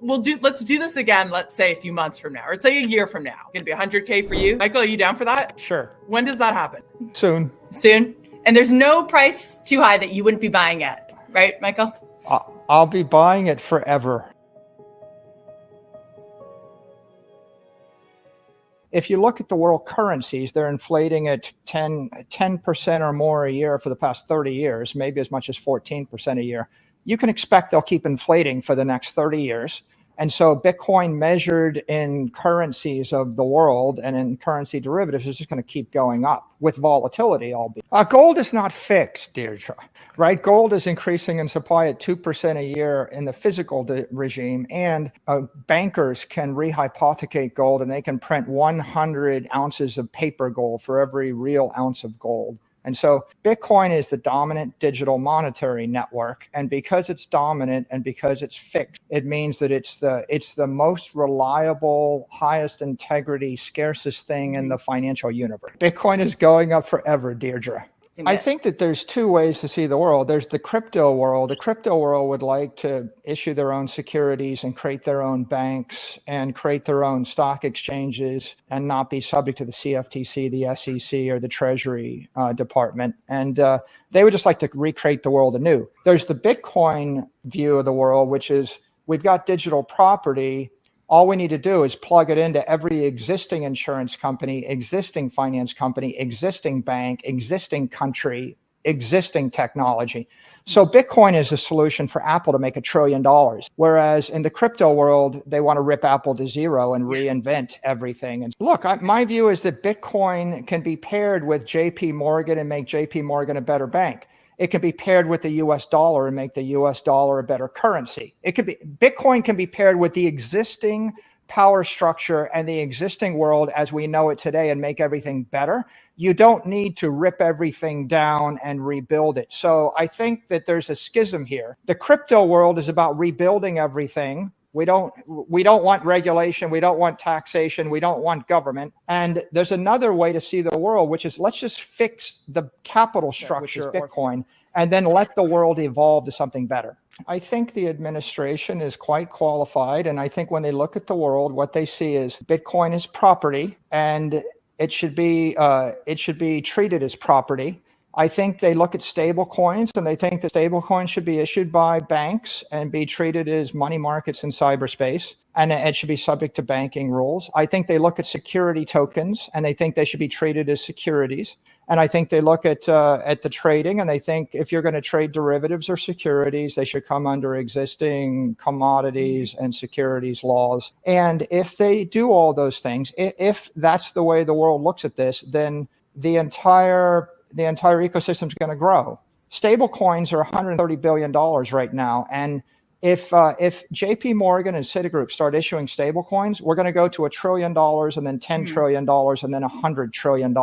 Let's do this again, let's say a few months from now, or let's say a year from now. It's gonna be 100K for you. Michael, are you down for that? Sure. When does that happen? Soon. Soon? And there's no price too high that you wouldn't be buying at, right, Michael? I'll be buying it forever. If you look at the world currencies, they're inflating at 10% or more a year for the past 30 years, maybe as much as 14% a year. You can expect they'll keep inflating for the next 30 years. And so Bitcoin measured in currencies of the world and in currency derivatives is just going to keep going up with volatility, albeit. Gold is not fixed, Deirdre, right? Gold is increasing in supply at 2% a year in the physical regime, and bankers can rehypothecate gold and they can print 100 ounces of paper gold for every real ounce of gold. And so Bitcoin is the dominant digital monetary network. And because it's dominant and because it's fixed, it means that it's the most reliable, highest integrity, scarcest thing in the financial universe. Bitcoin is going up forever, Deirdre. I think that there's two ways to see the world. There's the crypto world. The crypto world would like to issue their own securities and create their own banks and create their own stock exchanges and not be subject to the CFTC, the SEC, or the Treasury Department. And they would just like to recreate the world anew. There's the Bitcoin view of the world, which is we've got digital property. All we need to do is plug it into every existing insurance company, existing finance company, existing bank, existing country, existing technology. So Bitcoin is a solution for Apple to make $1 trillion. Whereas in the crypto world, they want to rip Apple to zero and reinvent everything. And look, my view is that Bitcoin can be paired with JP Morgan and make JP Morgan a better bank. It can be paired with the US dollar and make the US dollar a better currency. Bitcoin can be paired with the existing power structure and the existing world as we know it today and make everything better. You don't need to rip everything down and rebuild it. So I think that there's a schism here. The crypto world is about rebuilding everything. We don't want regulation. We don't want taxation. We don't want government. And there's another way to see the world, which is let's just fix the capital structure of Bitcoin and then let the world evolve to something better. I think the administration is quite qualified. And I think when they look at the world, what they see is Bitcoin is property and it should be treated as property. I think they look at stable coins and they think that stable coins should be issued by banks and be treated as money markets in cyberspace. And it should be subject to banking rules. I think they look at security tokens and they think they should be treated as securities. And I think they look at the trading and they think if you're going to trade derivatives or securities, they should come under existing commodities and securities laws. And if they do all those things, if that's the way the world looks at this, then the entire ecosystem is going to grow. Stable coins are $130 billion right now. And if JP Morgan and Citigroup start issuing stable coins, we're going to go to $1 trillion and then $10 trillion and then $100 trillion.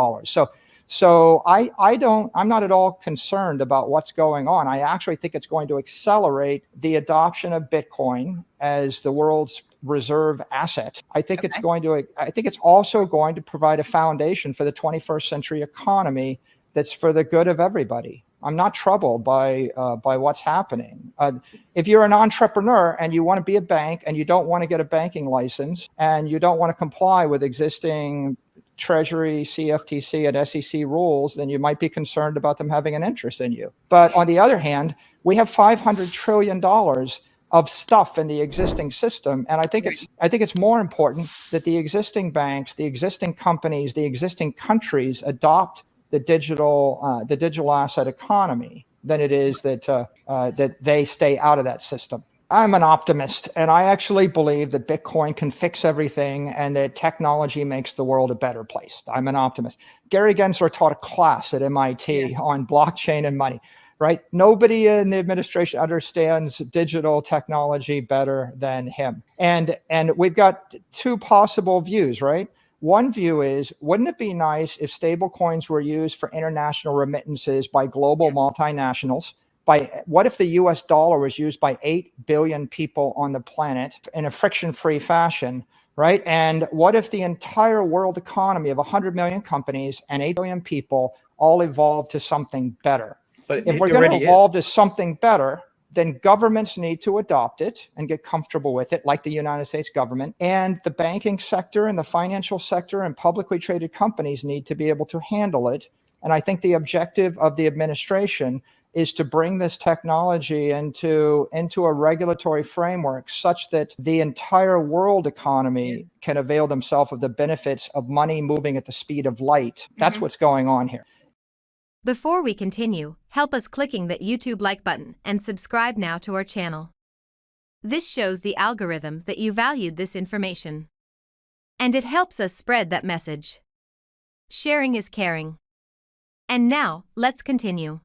So I'm not at all concerned about what's going on. I actually think it's going to accelerate the adoption of Bitcoin as the world's reserve asset. I think it's also going to provide a foundation for the 21st century economy that's for the good of everybody. I'm not troubled by what's happening. If you're an entrepreneur and you want to be a bank and you don't want to get a banking license and you don't want to comply with existing Treasury, CFTC, and SEC rules, then you might be concerned about them having an interest in you. But on the other hand, we have $500 trillion of stuff in the existing system. And I think it's more important that the existing banks, the existing companies, the existing countries adopt the digital asset economy than it is that they stay out of that system. I'm an optimist, and I actually believe that Bitcoin can fix everything and that technology makes the world a better place. I'm an optimist. Gary Gensler taught a class at MIT on blockchain and money, right? Nobody in the administration understands digital technology better than him. And we've got two possible views, right? One view is, wouldn't it be nice if stable coins were used for international remittances by global multinationals? What if the US dollar was used by 8 billion people on the planet in a friction-free fashion, right? And what if the entire world economy of 100 million companies and 8 billion people all evolved to something better? But if we're going to evolve to something better, then governments need to adopt it and get comfortable with it, like the United States government. And the banking sector and the financial sector and publicly traded companies need to be able to handle it. And I think the objective of the administration is to bring this technology into a regulatory framework such that the entire world economy can avail themselves of the benefits of money moving at the speed of light. That's what's going on here. Before we continue, help us clicking that YouTube like button and subscribe now to our channel. This shows the algorithm that you valued this information. And it helps us spread that message. Sharing is caring. And now, let's continue.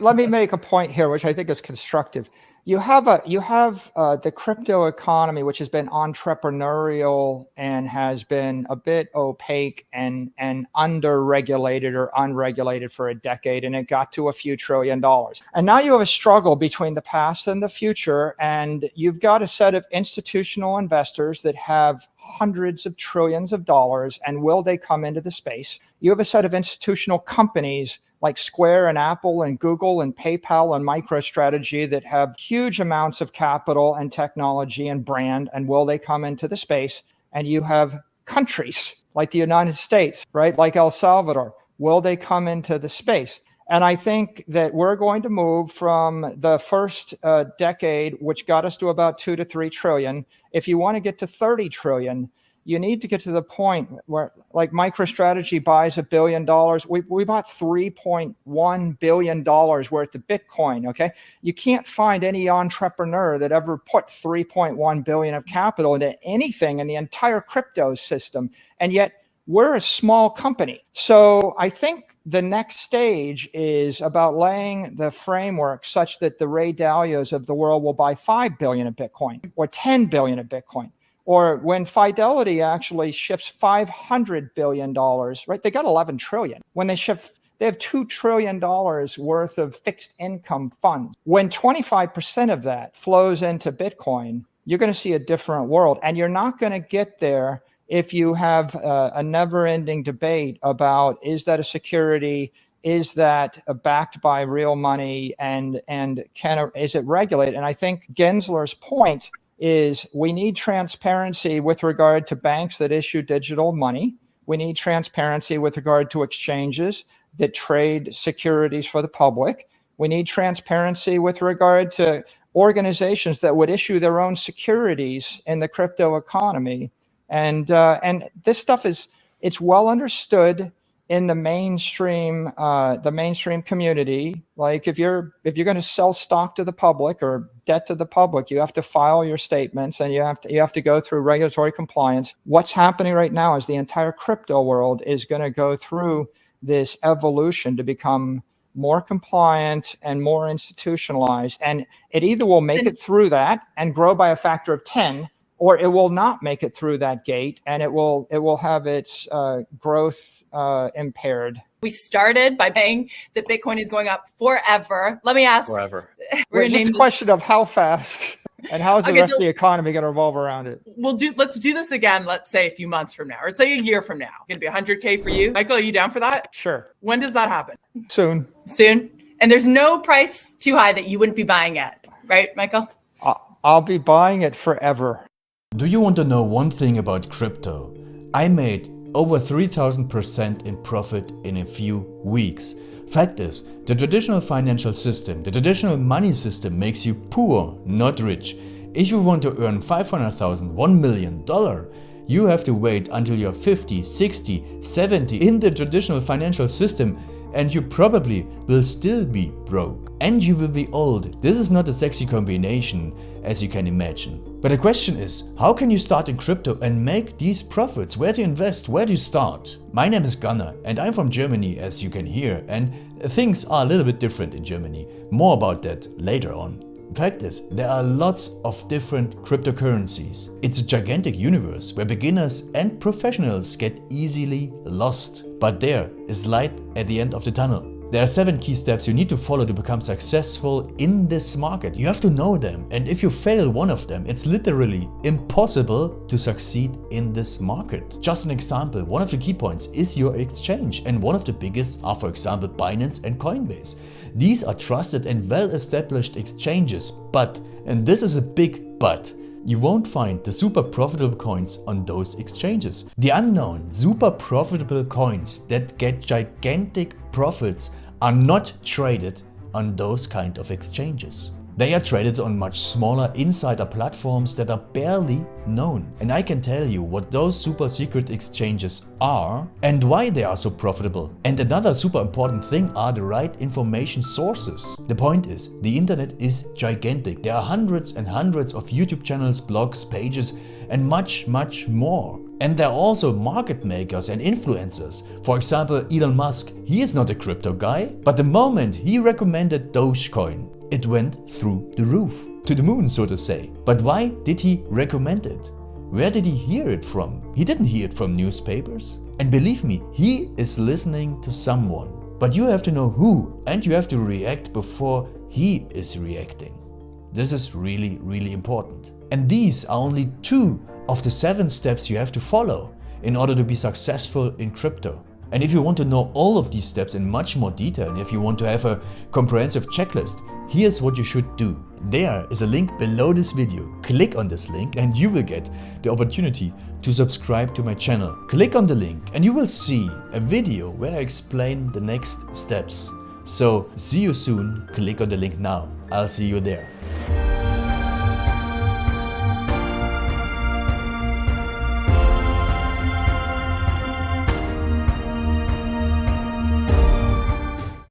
Let me make a point here, which I think is constructive. You have the crypto economy, which has been entrepreneurial and has been a bit opaque and under-regulated or unregulated for a decade, and it got to a few $1 trillion. And now you have a struggle between the past and the future, and you've got a set of institutional investors that have hundreds of trillions of dollars, and will they come into the space? You have a set of institutional companies like Square and Apple and Google and PayPal and MicroStrategy that have huge amounts of capital and technology and brand, and will they come into the space? And you have countries like the United States, right? Like El Salvador, will they come into the space? And I think that we're going to move from the first decade, which got us to about 2 to 3 trillion. If you want to get to 30 trillion, you need to get to the point where, like, MicroStrategy buys $1 billion. We bought $3.1 billion worth of Bitcoin, okay? You can't find any entrepreneur that ever put $3.1 billion of capital into anything in the entire crypto system. And yet we're a small company. So I think the next stage is about laying the framework such that the Ray Dalios of the world will buy 5 billion of Bitcoin or 10 billion of Bitcoin. Or when Fidelity actually shifts $500 billion, right? They got 11 trillion. When they shift, they have $2 trillion worth of fixed income funds. When 25% of that flows into Bitcoin, you're going to see a different world. And you're not going to get there if you have a never-ending debate about, is that a security? Is that backed by real money? And is it regulated? And I think Gensler's point is we need transparency with regard to banks that issue digital money. We need transparency with regard to exchanges that trade securities for the public. We need transparency with regard to organizations that would issue their own securities in the crypto economy. And this stuff it's well understood in the mainstream community. Like if you're going to sell stock to the public or debt to the public, you have to file your statements and you have to go through regulatory compliance. What's happening right now is the entire crypto world is going to go through this evolution to become more compliant and more institutionalized. And it either will make it through that and grow by a factor of 10, or it will not make it through that gate, and it will have its growth impaired. We started by saying that Bitcoin is going up forever. Let me ask. Forever. It's just a question of how fast and how is the rest of the economy going to revolve around it. Let's do this again. Let's say a few months from now, or let's say a year from now. Going to be 100K for you. Michael, are you down for that? Sure. When does that happen? Soon. And there's no price too high that you wouldn't be buying at, right, Michael? I'll be buying it forever. Do you want to know one thing about crypto? I made over 3,000% in profit in a few weeks. Fact is, the traditional financial system, the traditional money system makes you poor, not rich. If you want to earn $500,000, $1 million, you have to wait until you're 50, 60, 70 in the traditional financial system, and you probably will still be broke. And you will be old. This is not a sexy combination, as you can imagine. But the question is, how can you start in crypto and make these profits? Where to invest? Where to start? My name is Gunnar and I'm from Germany, as you can hear, and things are a little bit different in Germany. More about that later on. Fact is, there are lots of different cryptocurrencies. It's a gigantic universe where beginners and professionals get easily lost. But there is light at the end of the tunnel. There are 7 key steps you need to follow to become successful in this market. You have to know them, and if you fail one of them, it's literally impossible to succeed in this market. Just an example, one of the key points is your exchange, and one of the biggest are, for example, Binance and Coinbase. These are trusted and well-established exchanges, but, and this is a big but, you won't find the super profitable coins on those exchanges. The unknown super profitable coins that get gigantic profits are not traded on those kind of exchanges. They are traded on much smaller insider platforms that are barely known. And I can tell you what those super secret exchanges are and why they are so profitable. And another super important thing are the right information sources. The point is, the internet is gigantic. There are hundreds and hundreds of YouTube channels, blogs, pages, and much more. And there are also market makers and influencers. For example, Elon Musk, he is not a crypto guy, but the moment he recommended Dogecoin, it went through the roof, to the moon, so to say. But why did he recommend it? Where did he hear it from? He didn't hear it from newspapers. And believe me, he is listening to someone. But you have to know who, and you have to react before he is reacting. This is really, really important. And these are only 2 of the 7 steps you have to follow in order to be successful in crypto. And if you want to know all of these steps in much more detail, and if you want to have a comprehensive checklist, here's what you should do. There is a link below this video. Click on this link and you will get the opportunity to subscribe to my channel. Click on the link and you will see a video where I explain the next steps. So see you soon. Click on the link now. I'll see you there.